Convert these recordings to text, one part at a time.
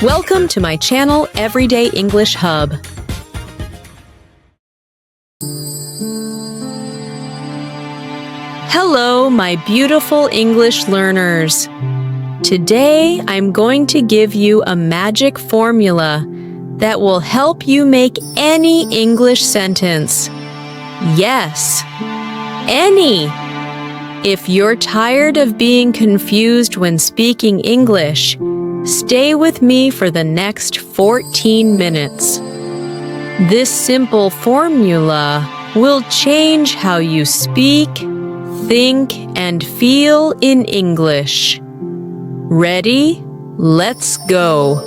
Welcome to my channel, Everyday English Hub. Hello, my beautiful English learners. Today, I'm going to give you a magic formula that will help you make any English sentence. Yes, any. If you're tired of being confused when speaking English, stay with me for the next 14 minutes. This simple formula will change how you speak, think, and feel in English. Ready? Let's go.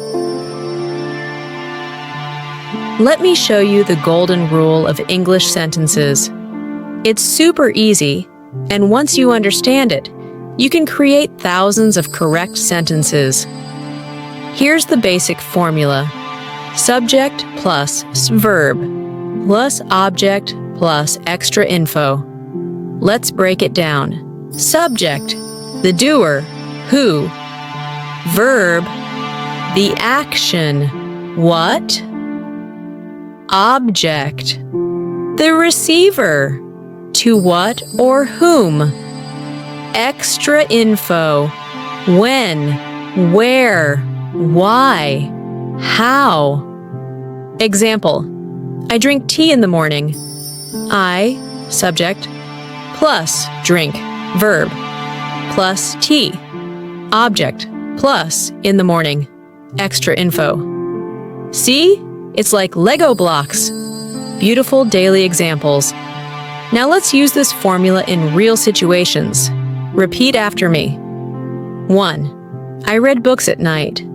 Let me show you the golden rule of English sentences. It's super easy, and once you understand it, you can create thousands of correct sentences. Here's the basic formula. Subject plus verb plus object plus extra info. Let's break it down. Subject, the doer, who. Verb, the action, what. Object, the receiver, to what or whom. Extra info, when, where, why, how. Example, I drink tea in the morning. I, subject, plus drink, verb, plus tea, object, plus in the morning, extra info. See? It's like Lego blocks. Beautiful daily examples. Now let's use this formula in real situations. Repeat after me. 1. I read books at night.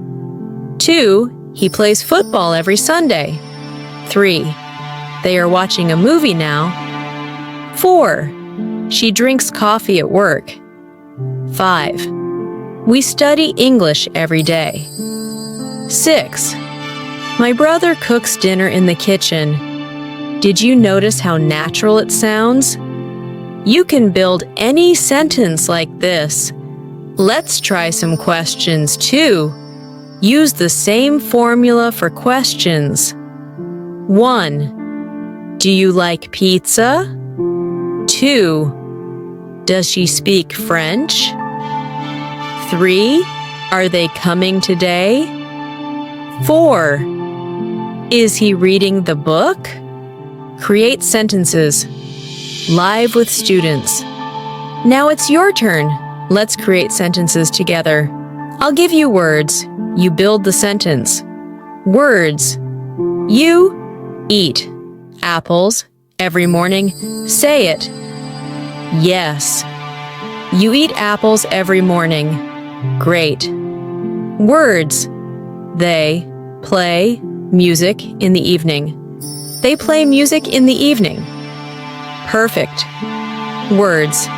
2. He plays football every Sunday. 3. They are watching a movie now. 4. She drinks coffee at work. 5. We study English every day. 6. My brother cooks dinner in the kitchen. Did you notice how natural it sounds? You can build any sentence like this. Let's try some questions too. Use the same formula for questions. 1. Do you like pizza? 2. Does she speak French? 3. Are they coming today? 4. Is he reading the book? Create sentences. Live with students. Now it's your turn. Let's create sentences together. I'll give you words. You build the sentence. Words. You eat apples every morning. Say it. Yes. You eat apples every morning. Great. Words. They play music in the evening. They play music in the evening. Perfect. Words.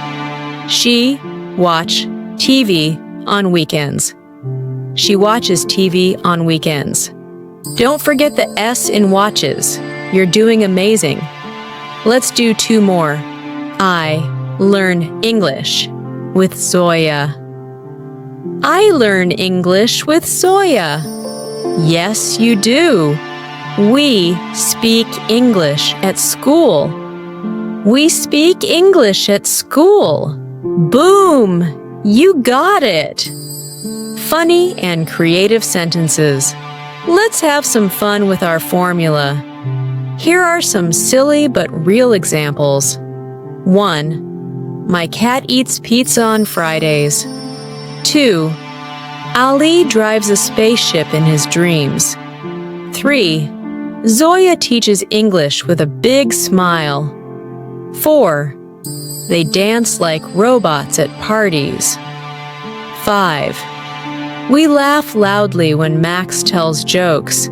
She watch TV on weekends. She watches TV on weekends. Don't forget the S in watches. You're doing amazing. Let's do 2 more. I learn English with Zoya. I learn English with Zoya. Yes, you do. We speak English at school. We speak English at school. Boom! You got it! Funny and creative sentences. Let's have some fun with our formula. Here are some silly but real examples. 1. My cat eats pizza on Fridays. 2. Ali drives a spaceship in his dreams. 3. Zoya teaches English with a big smile. 4. They dance like robots at parties. 5. We laugh loudly when Max tells jokes.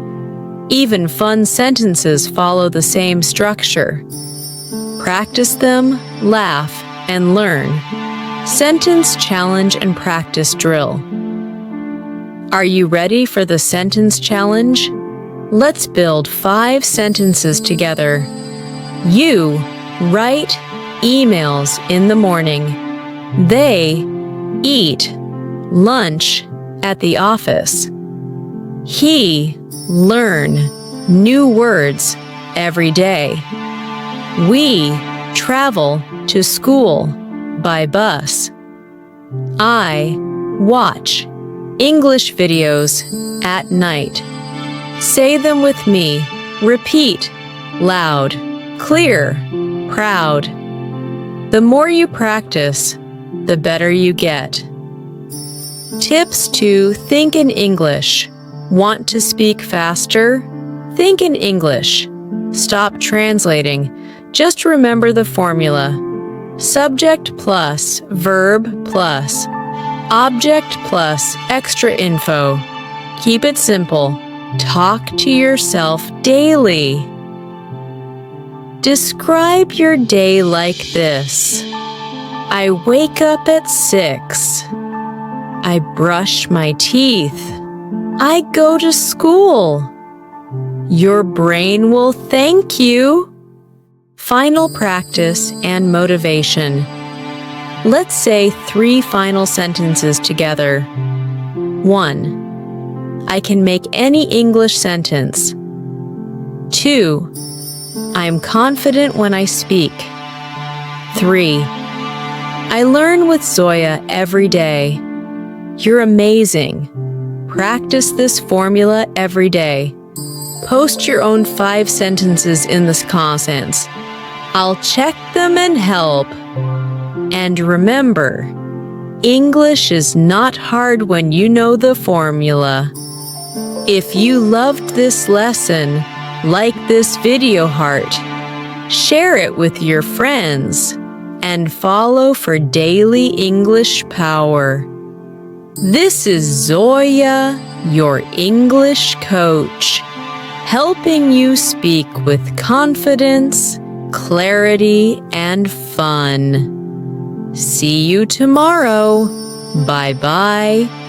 Even fun sentences follow the same structure. Practice them, laugh, and learn. Sentence challenge and practice drill. Are you ready for the sentence challenge? Let's build 5 sentences together. You write emails in the morning. They eat lunch at the office. He learn new words every day. We travel to school by bus. I watch English videos at night. Say them with me. Repeat. Loud, clear, proud. The more you practice, the better you get. Tips to think in English. Want to speak faster? Think in English. Stop translating. Just remember the formula. Subject plus verb plus object plus extra info. Keep it simple. Talk to yourself daily. Describe your day like this. I wake up at 6. I brush my teeth. I go to school. Your brain will thank you. Final practice and motivation. Let's say 3 final sentences together. 1. I can make any English sentence. 2. I'm confident when I speak. 3. I learn with Zoya every day. You're amazing. Practice this formula every day. Post your own 5 sentences in the comments. I'll check them and help. And remember, English is not hard when you know the formula. If you loved this lesson, like this video heart, share it with your friends, and follow for daily English power. This is Zoya, your English coach, helping you speak with confidence, clarity, and fun. See you tomorrow. Bye-bye.